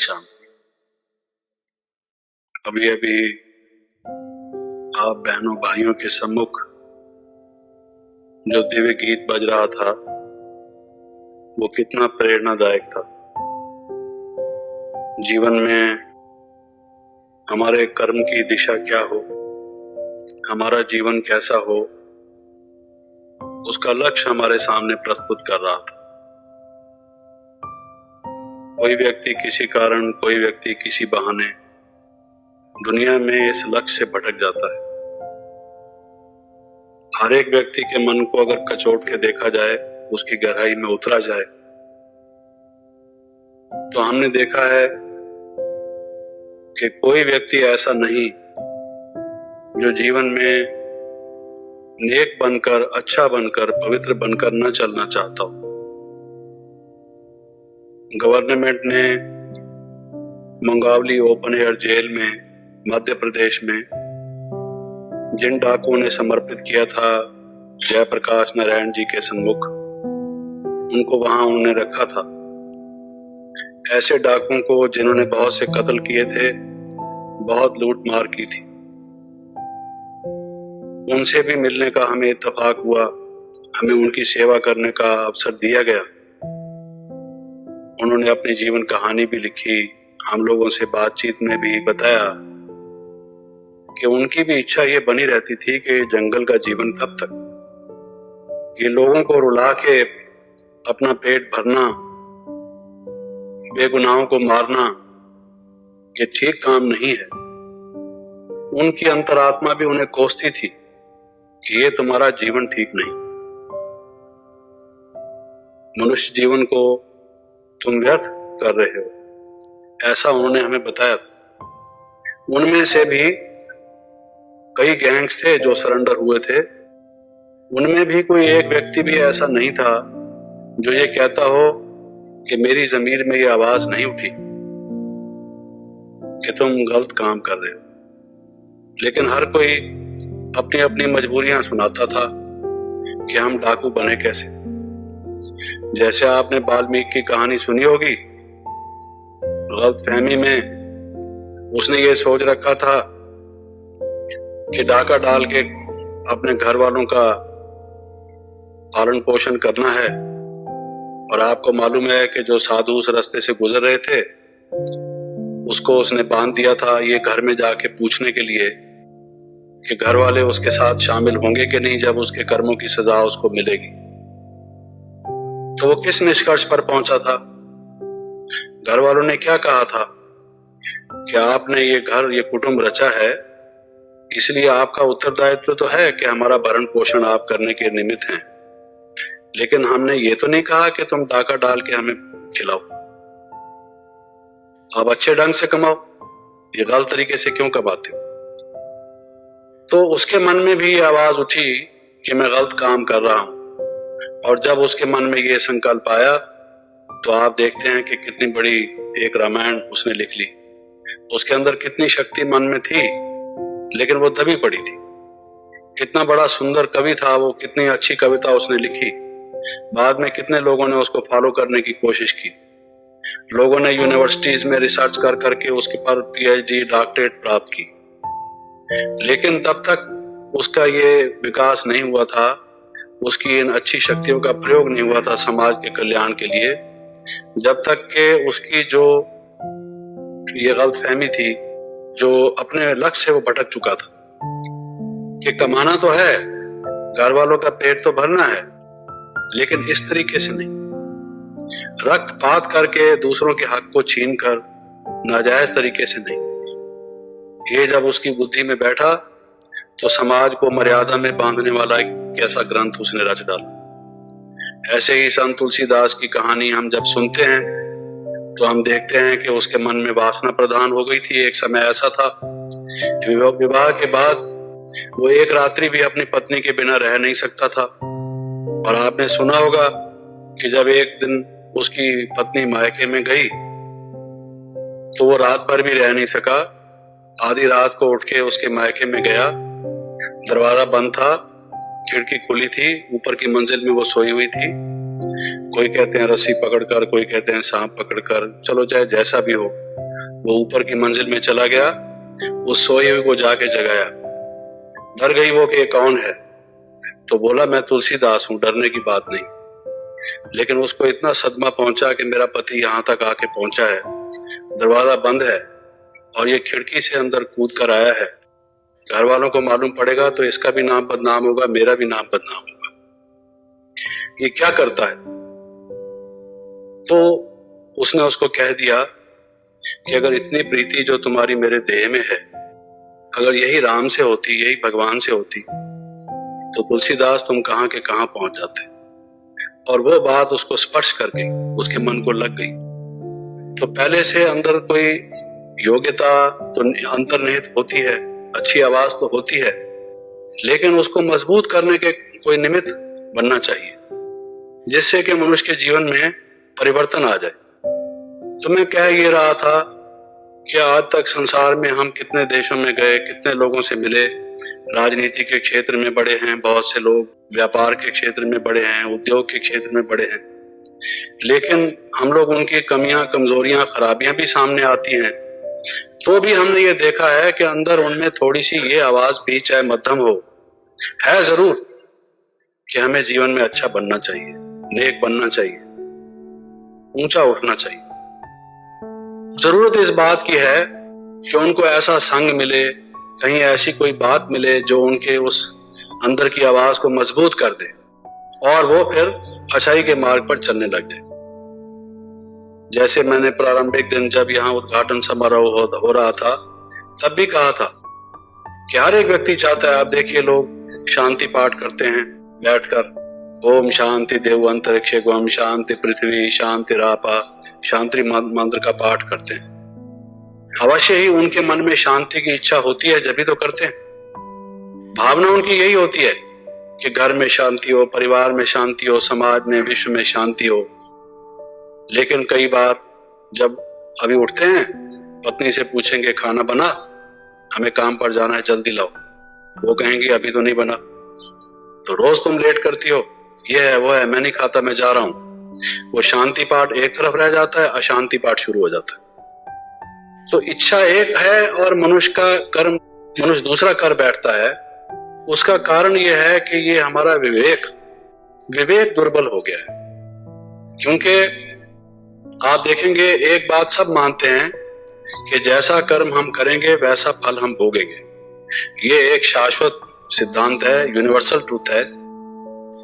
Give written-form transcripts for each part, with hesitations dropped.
शाम। अभी अभी आप बहनों भाइयों के सम्मुख जो दिव्य गीत बज रहा था वो कितना प्रेरणादायक था। जीवन में हमारे कर्म की दिशा क्या हो, हमारा जीवन कैसा हो, उसका लक्ष्य हमारे सामने प्रस्तुत कर रहा था। कोई व्यक्ति किसी कारण, कोई व्यक्ति किसी बहाने दुनिया में इस लक्ष्य से भटक जाता है। हर एक व्यक्ति के मन को अगर कचोट के देखा जाए, उसकी गहराई में उतरा जाए, तो हमने देखा है कि कोई व्यक्ति ऐसा नहीं जो जीवन में नेक बनकर, अच्छा बनकर, पवित्र बनकर न चलना चाहता हो। गवर्नमेंट ने मंगावली ओपन एयर जेल में मध्य प्रदेश में जिन डाकुओं ने समर्पित किया था जयप्रकाश नारायण जी के सम्मुख, उनको वहां उन्होंने रखा था। ऐसे डाकुओं को जिन्होंने बहुत से कत्ल किए थे, बहुत लूट मार की थी, उनसे भी मिलने का हमें इत्तेफाक हुआ। हमें उनकी सेवा करने का अवसर दिया गया। उन्होंने अपनी जीवन कहानी भी लिखी। हम लोगों से बातचीत में भी बताया कि उनकी भी इच्छा ये बनी रहती थी कि जंगल का जीवन कब तक, ये लोगों को रुला के अपना पेट भरना, बेगुनाहों को मारना, ये ठीक काम नहीं है। उनकी अंतरात्मा भी उन्हें कोसती थी कि ये तुम्हारा जीवन ठीक नहीं, मनुष्य जीवन को तुम व्यर्थ कर रहे हो, ऐसा उन्होंने हमें बताया था। उनमें से भी कई गैंग्स थे जो सरेंडर हुए थे। उनमें भी कोई एक व्यक्ति भी ऐसा नहीं था जो ये कहता हो कि मेरी ज़मीर में ये आवाज नहीं उठी कि तुम गलत काम कर रहे हो। लेकिन हर कोई अपनी अपनी मजबूरियां सुनाता था कि हम डाकू बने कैसे। जैसे आपने वाल्मीकि की कहानी सुनी होगी, गलतफहमी में उसने ये सोच रखा था कि डाका डाल के अपने घर वालों का पालन पोषण करना है। और आपको मालूम है कि जो साधु उस रास्ते से गुजर रहे थे, उसको उसने बांध दिया था ये घर में जाके पूछने के लिए कि घर वाले उसके साथ शामिल होंगे कि नहीं जब उसके कर्मों की सजा उसको मिलेगी। तो वो किस निष्कर्ष पर पहुंचा था? घर वालों ने क्या कहा था कि आपने ये घर, ये कुटुंब रचा है, इसलिए आपका उत्तरदायित्व तो है कि हमारा भरण पोषण आप करने के निमित्त हैं, लेकिन हमने ये तो नहीं कहा कि तुम डाका डाल के हमें खिलाओ। आप अच्छे ढंग से कमाओ, ये गलत तरीके से क्यों कमाते हो? तो उसके मन में भी ये आवाज उठी कि मैं गलत काम कर रहा हूं। और जब उसके मन में ये संकल्प आया तो आप देखते हैं कि कितनी बड़ी एक रामायण उसने लिख ली। उसके अंदर कितनी शक्ति मन में थी, लेकिन वो दबी पड़ी थी। कितना बड़ा सुंदर कवि था वो, कितनी अच्छी कविता उसने लिखी। बाद में कितने लोगों ने उसको फॉलो करने की कोशिश की। लोगों ने यूनिवर्सिटीज में रिसर्च कर करके उसके पर पीएचडी, डॉक्टरेट प्राप्त की, लेकिन तब तक उसका ये विकास नहीं हुआ था, उसकी इन अच्छी शक्तियों का प्रयोग नहीं हुआ था समाज के कल्याण के लिए, जब तक कि उसकी जो ये गलतफहमी थी, जो अपने लक्ष्य से वो भटक चुका था कि कमाना तो है, घर वालों का पेट तो भरना है, लेकिन इस तरीके से नहीं, रक्तपात करके दूसरों के हक को छीन कर नाजायज तरीके से नहीं। ये जब उसकी बुद्धि में बैठा तो समाज को मर्यादा में बांधने वाला एक ऐसा ग्रंथ उसने रच डाला। ऐसे ही संत तुलसीदास की कहानी हम जब सुनते हैं तो हम देखते हैं कि उसके मन में वासना प्रधान हो गई थी। एक समय ऐसा था, विवाह के बाद वो एक रात्रि भी अपनी पत्नी के बिना रह नहीं सकता था। और आपने सुना होगा कि जब एक दिन उसकी पत्नी मायके में गई तो वो रात भर भी रह नहीं सका। आधी रात को उठ के उसके मायके में गया, दरवाजा बंद था, खिड़की खुली थी, ऊपर की मंजिल में वो सोई हुई थी। कोई कहते हैं रस्सी पकड़कर, कोई कहते हैं सांप पकड़कर, चलो चाहे जैसा भी हो, वो ऊपर की मंजिल में चला गया, उस सोए हुए को जाके जगाया। डर गई वो कि कौन है, तो बोला मैं तुलसीदास हूं, डरने की बात नहीं। लेकिन उसको इतना सदमा पहुंचा कि मेरा पति यहाँ तक आके पहुंचा है, दरवाजा बंद है और ये खिड़की से अंदर कूद कर आया है। घर वालों को मालूम पड़ेगा तो इसका भी नाम बदनाम होगा, मेरा भी नाम बदनाम होगा। ये क्या करता है? तो उसने उसको कह दिया कि अगर इतनी प्रीति जो तुम्हारी मेरे देह में है, अगर यही राम से होती, यही भगवान से होती, तो तुलसीदास तुम कहां के कहां पहुंच जाते। और वो बात उसको स्पर्श कर गई, उसके मन को लग गई। तो पहले से अंदर कोई योग्यता तो अंतर्निहित होती है, अच्छी आवाज तो होती है, लेकिन उसको मजबूत करने के कोई निमित्त बनना चाहिए, जिससे कि मनुष्य के जीवन में परिवर्तन आ जाए। तो मैं कह ये रहा था कि आज तक संसार में हम कितने देशों में गए, कितने लोगों से मिले, राजनीति के क्षेत्र में बड़े हैं बहुत से लोग, व्यापार के क्षेत्र में बड़े हैं, उद्योग के क्षेत्र में बड़े हैं, लेकिन हम लोग उनकी कमियां, कमजोरियां, खराबियां भी सामने आती हैं, तो भी हमने ये देखा है कि अंदर उनमें थोड़ी सी ये आवाज भी, चाहे मध्यम हो, है जरूर कि हमें जीवन में अच्छा बनना चाहिए, नेक बनना चाहिए, ऊंचा उठना चाहिए। जरूरत इस बात की है कि उनको ऐसा संग मिले, कहीं ऐसी कोई बात मिले जो उनके उस अंदर की आवाज को मजबूत कर दे और वो फिर अच्छाई के मार्ग पर चलने लग जाए। जैसे मैंने प्रारंभिक दिन जब यहाँ उद्घाटन समारोह हो रहा था, तब भी कहा था कि हर एक व्यक्ति चाहता है, आप देखिए लोग शांति पाठ करते हैं बैठकर, ओम शांति देव अंतरिक्षे ओम शांति पृथ्वी शांति रापा, शांति मंत्र का पाठ करते हैं। अवश्य ही उनके मन में शांति की इच्छा होती है, जब भी तो करते हैं। भावना उनकी यही होती है कि घर में शांति हो, परिवार में शांति हो, समाज में, विश्व में शांति हो। लेकिन कई बार जब अभी उठते हैं, पत्नी से पूछेंगे खाना बना, हमें काम पर जाना है जल्दी लाओ, वो कहेंगी अभी तो नहीं बना। तो रोज तुम लेट करती हो, ये है वो है, मैं नहीं खाता, मैं जा रहा हूं। वो शांति पाठ एक तरफ रह जाता है, अशांति पाठ शुरू हो जाता है। तो इच्छा एक है और मनुष्य का कर्म मनुष्य दूसरा कर बैठता है। उसका कारण यह है कि ये हमारा विवेक दुर्बल हो गया है। क्योंकि आप देखेंगे, एक बात सब मानते हैं कि जैसा कर्म हम करेंगे वैसा फल हम भोगेंगे। ये एक शाश्वत सिद्धांत है, यूनिवर्सल ट्रूथ है।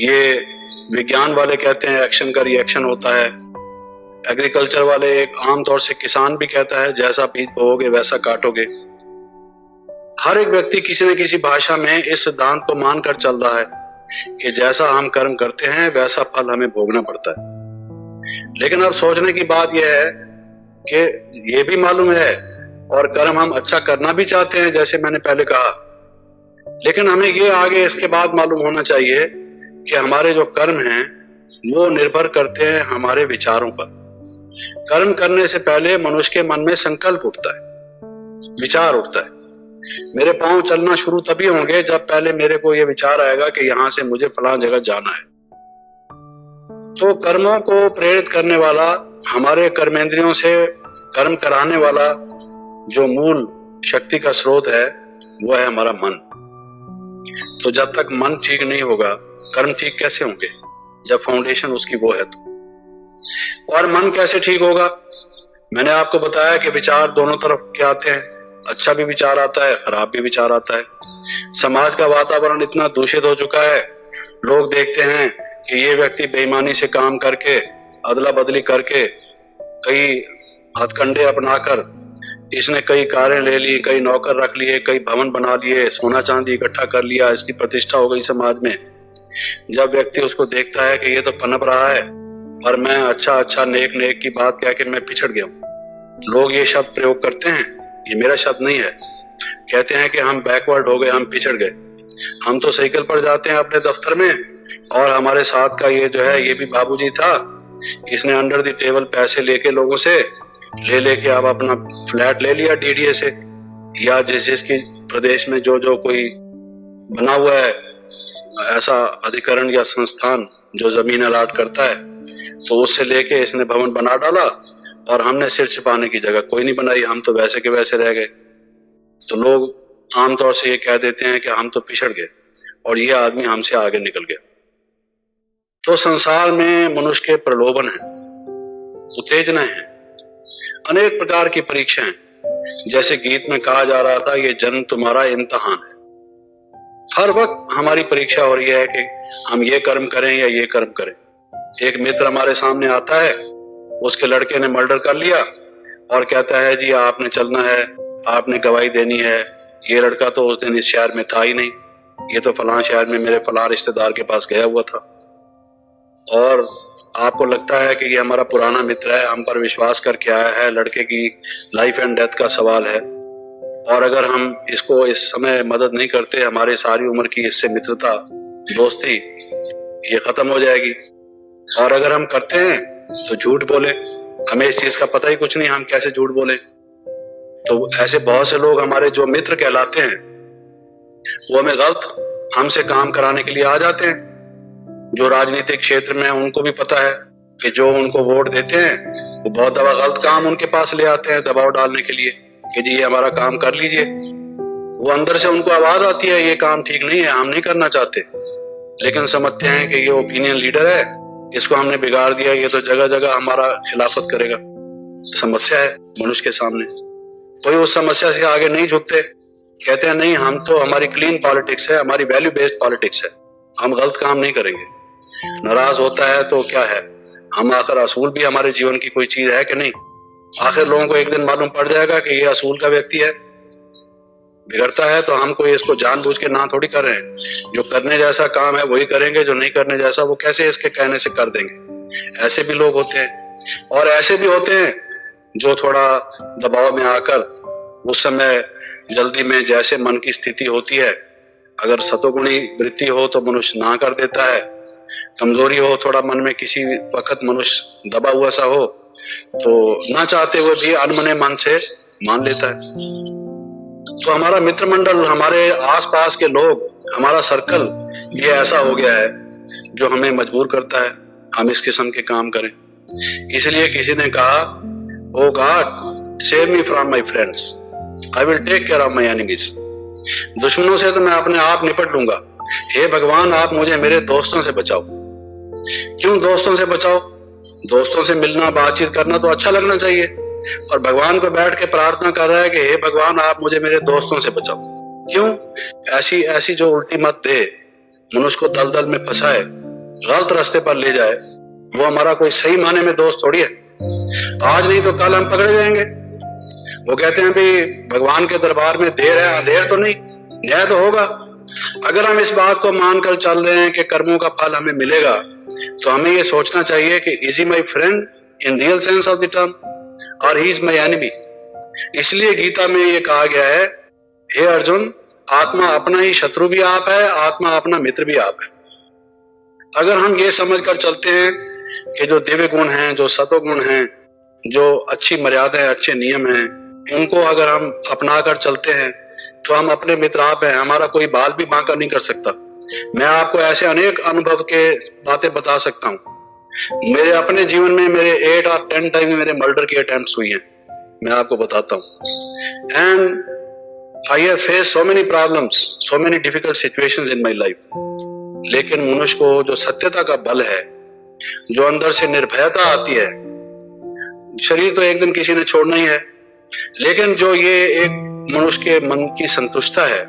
ये विज्ञान वाले कहते हैं एक्शन का रिएक्शन होता है। एग्रीकल्चर वाले, एक आमतौर से किसान भी कहता है जैसा बीज बोओगे वैसा काटोगे। हर एक व्यक्ति किसी न किसी भाषा में इस सिद्धांत को मानकर चल रहा है कि जैसा हम कर्म करते हैं वैसा फल हमें भोगना पड़ता है। लेकिन अब सोचने की बात यह है कि ये भी मालूम है और कर्म हम अच्छा करना भी चाहते हैं, जैसे मैंने पहले कहा, लेकिन हमें ये आगे इसके बाद मालूम होना चाहिए कि हमारे जो कर्म हैं वो निर्भर करते हैं हमारे विचारों पर। कर्म करने से पहले मनुष्य के मन में संकल्प उठता है, विचार उठता है। मेरे पांव चलना शुरू तभी होंगे जब पहले मेरे को ये विचार आएगा कि यहां से मुझे फलां जगह जाना है। तो कर्मों को प्रेरित करने वाला, हमारे कर्मेंद्रियों से कर्म कराने वाला जो मूल शक्ति का स्रोत है वो है हमारा मन। तो जब तक मन ठीक नहीं होगा, कर्म ठीक कैसे होंगे जब फाउंडेशन उसकी वो है तो। और मन कैसे ठीक होगा? मैंने आपको बताया कि विचार दोनों तरफ के आते हैं, अच्छा भी विचार आता है, खराब भी विचार आता है। समाज का वातावरण इतना दूषित हो चुका है, लोग देखते हैं कि ये व्यक्ति बेईमानी से काम करके, अदला बदली करके, कई हथकंडे अपनाकर इसने कई कारें ले ली, कई नौकर रख लिए, कई भवन बना लिए, सोना चांदी इकट्ठा कर लिया, इसकी प्रतिष्ठा हो गई समाज में। जब व्यक्ति उसको देखता है कि ये तो पनप रहा है और मैं अच्छा नेक की बात कह के मैं पिछड़ गया हूं। लोग ये शब्द प्रयोग करते हैं, ये मेरा शब्द नहीं है, कहते हैं कि हम बैकवर्ड हो गए, हम पिछड़ गए। हम तो साइकिल पर जाते हैं अपने दफ्तर में और हमारे साथ का ये जो है, ये भी बाबूजी था, इसने अंडर द टेबल पैसे लेके लोगों से लेके अब अपना फ्लैट ले लिया डीडीए से, या जिसकी प्रदेश में जो कोई बना हुआ है ऐसा अधिकरण या संस्थान जो जमीन अलाट करता है, तो उससे लेके इसने भवन बना डाला और हमने सिर छिपाने की जगह कोई नहीं बनाई, हम तो वैसे के वैसे रह गए। तो लोग आमतौर से ये कह देते हैं कि हम तो पिछड़ गए और ये आदमी हमसे आगे निकल गया। तो संसार में मनुष्य के प्रलोभन है, उत्तेजना है, अनेक प्रकार की परीक्षाएं। जैसे गीत में कहा जा रहा था, ये जन्म तुम्हारा इम्तिहान है। हर वक्त हमारी परीक्षा हो रही है कि हम ये कर्म करें या ये कर्म करें। एक मित्र हमारे सामने आता है, उसके लड़के ने मर्डर कर लिया और कहता है जी आपने चलना है, आपने गवाही देनी है। ये लड़का तो उस दिन इस शहर में था ही नहीं, ये तो फलां शहर में मेरे फलां रिश्तेदार के पास गया हुआ था। और आपको लगता है कि ये हमारा पुराना मित्र है, हम पर विश्वास करके आया है, लड़के की लाइफ एंड डेथ का सवाल है, और अगर हम इसको इस समय मदद नहीं करते, हमारी सारी उम्र की इससे मित्रता, दोस्ती ये खत्म हो जाएगी। और अगर हम करते हैं तो झूठ बोले, हमें इस चीज का पता ही कुछ नहीं, हम कैसे झूठ बोले। तो ऐसे बहुत से लोग हमारे जो मित्र कहलाते हैं, वो हमें गलत हमसे काम कराने के लिए आ जाते हैं। जो राजनीतिक क्षेत्र में उनको भी पता है कि जो उनको वोट देते हैं वो बहुत दफा गलत काम उनके पास ले आते हैं दबाव डालने के लिए कि जी ये हमारा काम कर लीजिए। वो अंदर से उनको आवाज आती है ये काम ठीक नहीं है, हम नहीं करना चाहते, लेकिन समझते हैं कि ये ओपिनियन लीडर है, इसको हमने बिगाड़ दिया, ये तो जगह जगह हमारा खिलाफत करेगा। समस्या है मनुष्य के सामने, कोई उस समस्या से आगे नहीं झुकते, कहते हैं नहीं हम तो, हमारी क्लीन पॉलिटिक्स है, हमारी वैल्यू बेस्ड पॉलिटिक्स है, हम गलत काम नहीं करेंगे। नाराज होता है तो क्या है, हम आखिर असूल भी हमारे जीवन की कोई चीज है कि नहीं? आखिर लोगों को एक दिन मालूम पड़ जाएगा कि ये असूल का व्यक्ति है। बिगड़ता है तो हम कोई इसको जानबूझ के ना थोड़ी कर रहे हैं, जो करने जैसा काम है वही करेंगे, जो नहीं करने जैसा वो कैसे इसके कहने से कर देंगे। ऐसे भी लोग होते हैं, और ऐसे भी होते हैं जो थोड़ा दबाव में आकर उस समय जल्दी में जैसे मन की स्थिति होती है, अगर सतोगुणी वृत्ति हो तो मनुष्य ना कर देता है, कमजोरी हो थोड़ा मन में किसी वक्त मनुष्य दबा हुआ सा हो तो ना चाहते हुए भी अनमने मन से मान लेता है। तो हमारा मित्र मंडल, हमारे आसपास के लोग, हमारा सर्कल ये ऐसा हो गया है जो हमें मजबूर करता है हम इस किस्म के काम करें। इसलिए किसी ने कहा, oh God save me from my friends, I will take care of my enemies. दुश्मनों से तो मैं अपने आप निपट लूंगा, हे भगवान आप मुझे मेरे दोस्तों से बचाओ। क्यों दोस्तों से बचाओ? दोस्तों से मिलना बातचीत करना तो अच्छा लगना चाहिए, और भगवान को बैठ के प्रार्थना कर रहा है कि हे भगवान आप मुझे मेरे दोस्तों से बचाओ। क्यों? ऐसी ऐसी जो उल्टी मत दे, मनुष्य को दलदल में फंसाए, गलत रास्ते पर ले जाए, वो हमारा कोई सही माने में दोस्त थोड़ी है। आज नहीं तो कल हम पकड़े जाएंगे। वो कहते हैं भाई भगवान के दरबार में देर है, अंधेर तो नहीं, न्याय तो होगा। अगर हम इस बात को मानकर चल रहे हैं कि कर्मों का फल हमें मिलेगा, तो हमें ये सोचना चाहिए कि is he my friend in real sense of the term और ही इज माई एनिमी। इसलिए गीता में ये कहा गया है, हे अर्जुन आत्मा अपना ही शत्रु भी आप है, आत्मा अपना मित्र भी आप है। अगर हम ये समझकर चलते हैं कि जो दिव्य गुण हैं, जो सतोगुण हैं, जो अच्छी मर्यादा है, अच्छे नियम हैं, उनको अगर हम अपना कर चलते हैं तो हम अपने मित्र आप हैं, हमारा कोई बाल भी बांका नहीं कर सकता। मैं आपको ऐसे अनेक अनुभव के बातें बता सकता हूँ। मेरे अपने जीवन में मेरे 8 और 10 टाइम मेरे मर्डर की अटेम्प्ट्स हुई हैं, मैं आपको बताता हूँ। And I have face so many problems, so many difficult situations in my life. लेकिन मनुष्य को जो सत्यता का बल है, जो अंदर से निर्भयता आती है, शरीर तो एक दिन किसी ने छोड़ना ही है, लेकिन जो ये एक मनुष्य के मन की संतुष्टता है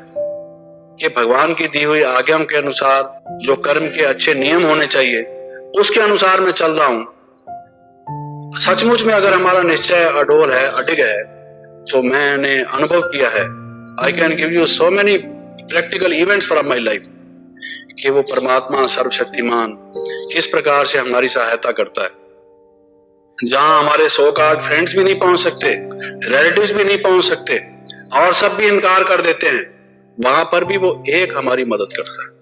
कि भगवान की दी हुई आज्ञाओं के अनुसार जो कर्म के अच्छे नियम होने चाहिए उसके अनुसार मैं चल रहा हूं। सचमुच में अगर हमारा निश्चय अडोल है, अडिग है, तो मैंने अनुभव किया है, I can give you so many practical events from my life, कि वो परमात्मा सर्वशक्तिमान किस प्रकार से हमारी सहायता करता है। जहां हमारे सो कॉल्ड फ्रेंड्स भी नहीं पहुंच सकते, रिलेटिव्स भी नहीं पहुंच सकते, और सब भी इनकार कर देते हैं, वहां पर भी वो एक हमारी मदद करता है।